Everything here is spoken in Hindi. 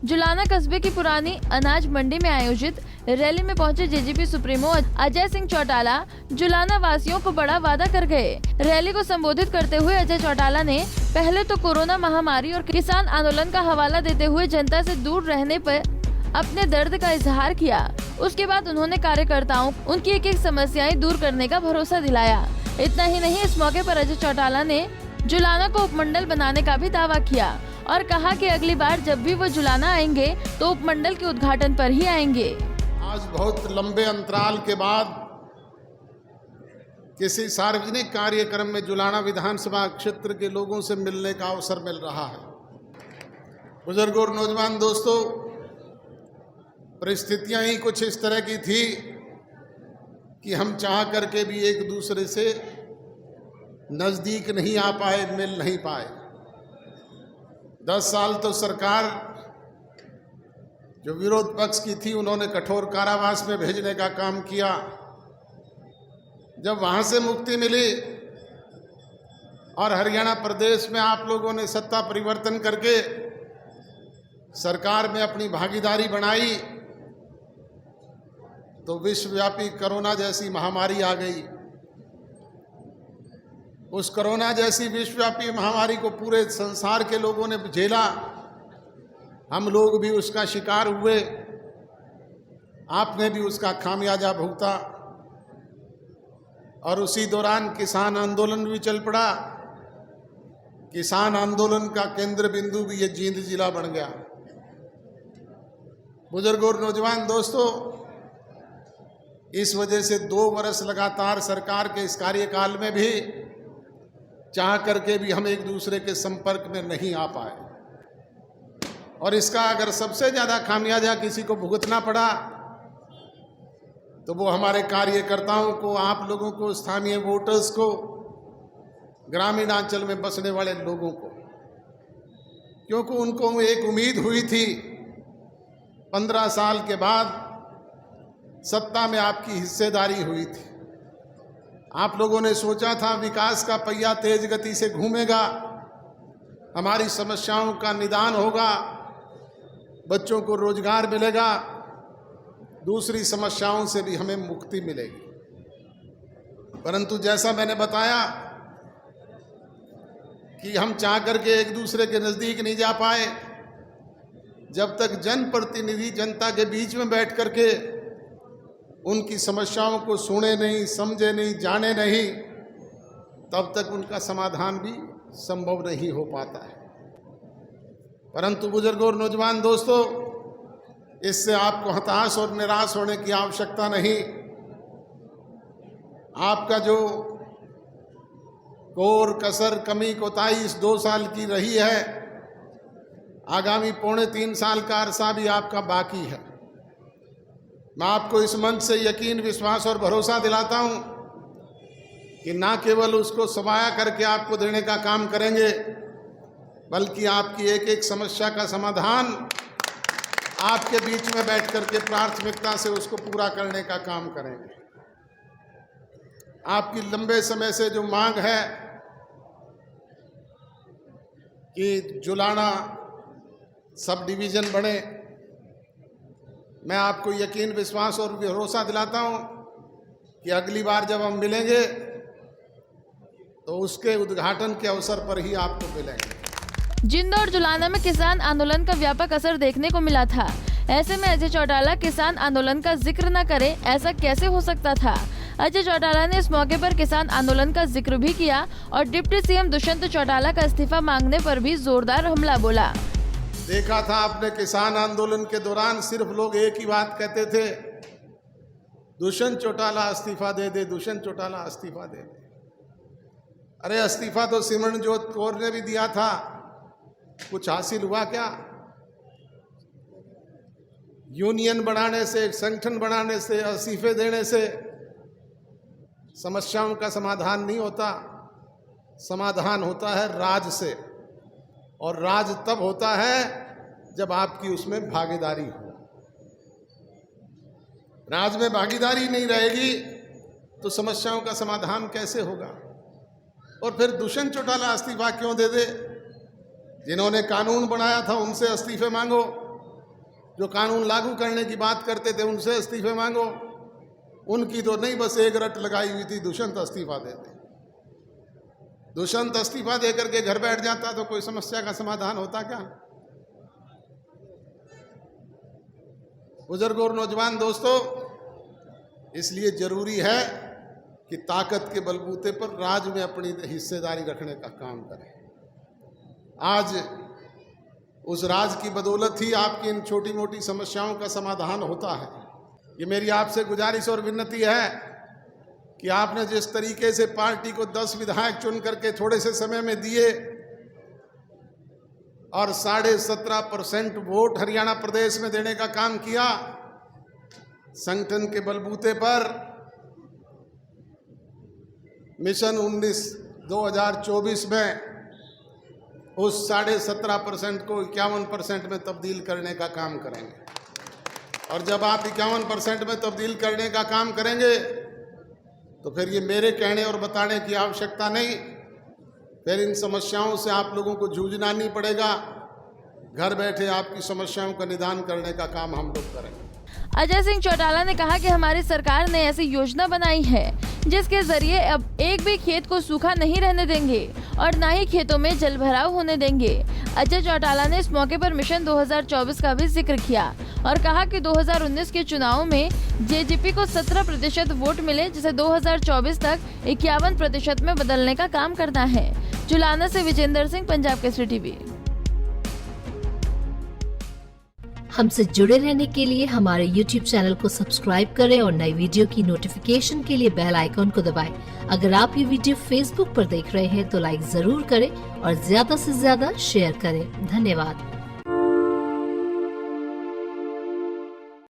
जुलाना कस्बे की पुरानी अनाज मंडी में आयोजित रैली में पहुंचे जेजेपी सुप्रीमो अजय सिंह चौटाला जुलाना वासियों को बड़ा वादा कर गए। रैली को संबोधित करते हुए अजय चौटाला ने पहले तो कोरोना महामारी और किसान आंदोलन का हवाला देते हुए जनता से दूर रहने पर अपने दर्द का इजहार किया। उसके बाद उन्होंने कार्यकर्ताओं उनकी एक समस्याएं दूर करने का भरोसा दिलाया। इतना ही नहीं, इस मौके पर अजय चौटाला ने जुलाना को उपमंडल बनाने का भी दावा किया और कहा कि अगली बार जब भी वो जुलाना आएंगे तो उपमंडल के उद्घाटन पर ही आएंगे। आज बहुत लंबे अंतराल के बाद किसी सार्वजनिक कार्यक्रम में जुलाना विधानसभा क्षेत्र के लोगों से मिलने का अवसर मिल रहा है। बुजुर्गों और नौजवान दोस्तों, परिस्थितियां ही कुछ इस तरह की थी कि हम चाह करके भी एक दूसरे से नजदीक नहीं आ पाए, मिल नहीं पाए। 10 साल तो सरकार जो विरोध पक्ष की थी उन्होंने कठोर कारावास में भेजने का काम किया। जब वहां से मुक्ति मिली और हरियाणा प्रदेश में आप लोगों ने सत्ता परिवर्तन करके सरकार में अपनी भागीदारी बनाई तो विश्वव्यापी कोरोना जैसी महामारी आ गई। उस कोरोना जैसी विश्वव्यापी महामारी को पूरे संसार के लोगों ने झेला, हम लोग भी उसका शिकार हुए। आपने भी उसका खामियाजा भुगता और उसी दौरान किसान आंदोलन भी चल पड़ा। किसान आंदोलन का केंद्र बिंदु भी ये जींद जिला बन गया। बुजुर्गों और नौजवान दोस्तों, इस वजह से 2 वर्ष लगातार सरकार के इस कार्यकाल में भी चाह करके भी हम एक दूसरे के संपर्क में नहीं आ पाए और इसका अगर सबसे ज़्यादा खामियाजा किसी को भुगतना पड़ा तो वो हमारे कार्यकर्ताओं को, आप लोगों को, स्थानीय वोटर्स को, ग्रामीण अंचल में बसने वाले लोगों को, क्योंकि उनको एक उम्मीद हुई थी 15 साल के बाद सत्ता में आपकी हिस्सेदारी हुई थी। आप लोगों ने सोचा था विकास का पहिया तेज गति से घूमेगा, हमारी समस्याओं का निदान होगा, बच्चों को रोजगार मिलेगा, दूसरी समस्याओं से भी हमें मुक्ति मिलेगी। परंतु जैसा मैंने बताया कि हम चाह करके एक दूसरे के नज़दीक नहीं जा पाए। जब तक जनप्रतिनिधि जनता के बीच में बैठ करके उनकी समस्याओं को सुने नहीं, समझे नहीं, जाने नहीं, तब तक उनका समाधान भी संभव नहीं हो पाता है। परंतु बुजुर्गों और नौजवान दोस्तों, इससे आपको हताश और निराश होने की आवश्यकता नहीं। आपका जो कोर कसर कमी कोताही इस 2 साल की रही है, आगामी 3.25 साल का अरसा भी आपका बाकी है। मैं आपको इस मंच से यकीन, विश्वास और भरोसा दिलाता हूं कि ना केवल उसको समाया करके आपको देने का काम करेंगे, बल्कि आपकी एक एक समस्या का समाधान आपके बीच में बैठ करके प्राथमिकता से उसको पूरा करने का काम करेंगे। आपकी लंबे समय से जो मांग है कि जुलाना सब डिवीज़न बने, मैं आपको यकीन, विश्वास और भरोसा दिलाता हूं कि अगली बार जब हम मिलेंगे तो उसके उद्घाटन के अवसर पर ही आपको मिलेंगे। जिंद और जुलाना में किसान आंदोलन का व्यापक असर देखने को मिला था। ऐसे में अजय चौटाला किसान आंदोलन का जिक्र न करे, ऐसा कैसे हो सकता था। अजय चौटाला ने इस मौके पर किसान आंदोलन का जिक्र भी किया और डिप्टी सीएम दुष्यंत चौटाला का इस्तीफा मांगने पर भी जोरदार हमला बोला। देखा था आपने, किसान आंदोलन के दौरान सिर्फ लोग एक ही बात कहते थे, दुष्यंत चौटाला इस्तीफा दे दे, दुष्यंत चौटाला इस्तीफा दे दे। अरे इस्तीफा तो सिमरनजीत कौर ने भी दिया था, कुछ हासिल हुआ क्या? यूनियन बनाने से, संगठन बनाने से, इस्तीफे देने से समस्याओं का समाधान नहीं होता। समाधान होता है राज से, और राज तब होता है जब आपकी उसमें भागीदारी हो। राज में भागीदारी नहीं रहेगी तो समस्याओं का समाधान कैसे होगा? और फिर दुष्यंत चौटाला इस्तीफा क्यों दे दे? जिन्होंने कानून बनाया था उनसे इस्तीफे मांगो, जो कानून लागू करने की बात करते थे उनसे इस्तीफे मांगो। उनकी तो नहीं, बस एक रट लगाई हुई थी, दुष्यंत इस्तीफा देते। दुष्यंत इस्तीफा देकर के घर बैठ जाता तो कोई समस्या का समाधान होता क्या? बुजुर्ग और नौजवान दोस्तों, इसलिए जरूरी है कि ताकत के बलबूते पर राज्य में अपनी हिस्सेदारी रखने का काम करें। आज उस राज की बदौलत ही आपकी इन छोटी मोटी समस्याओं का समाधान होता है। ये मेरी आपसे गुजारिश और विनती है कि आपने जिस तरीके से पार्टी को 10 विधायक चुन करके थोड़े से समय में दिए और 17.5% वोट हरियाणा प्रदेश में देने का काम किया, संगठन के बलबूते पर मिशन 19 2024 में उस 17.5% को 51% में तब्दील करने का काम करेंगे। और जब आप 51% में तब्दील करने का काम करेंगे तो फिर ये मेरे कहने और बताने की आवश्यकता नहीं, फिर इन समस्याओं से आप लोगों को जूझना नहीं पड़ेगा। घर बैठे आपकी समस्याओं का निदान करने का काम हम लोग करेंगे। अजय सिंह चौटाला ने कहा कि हमारी सरकार ने ऐसी योजना बनाई है जिसके जरिए अब एक भी खेत को सूखा नहीं रहने देंगे और न ही खेतों में जलभराव होने देंगे। अजय चौटाला ने इस मौके पर मिशन 2024 का भी जिक्र किया और कहा कि 2019 के चुनाव में जेजेपी को 17% वोट मिले, जिसे 2024 तक 51% में बदलने का काम करना है। जुलाना से विजेंद्र सिंह, पंजाब केसरी टीवी। हमसे जुड़े रहने के लिए हमारे YouTube चैनल को सब्सक्राइब करें और नई वीडियो की नोटिफिकेशन के लिए बेल आइकॉन को दबाएं। अगर आप ये वीडियो Facebook पर देख रहे हैं तो लाइक जरूर करें और ज्यादा से ज्यादा शेयर करें। धन्यवाद।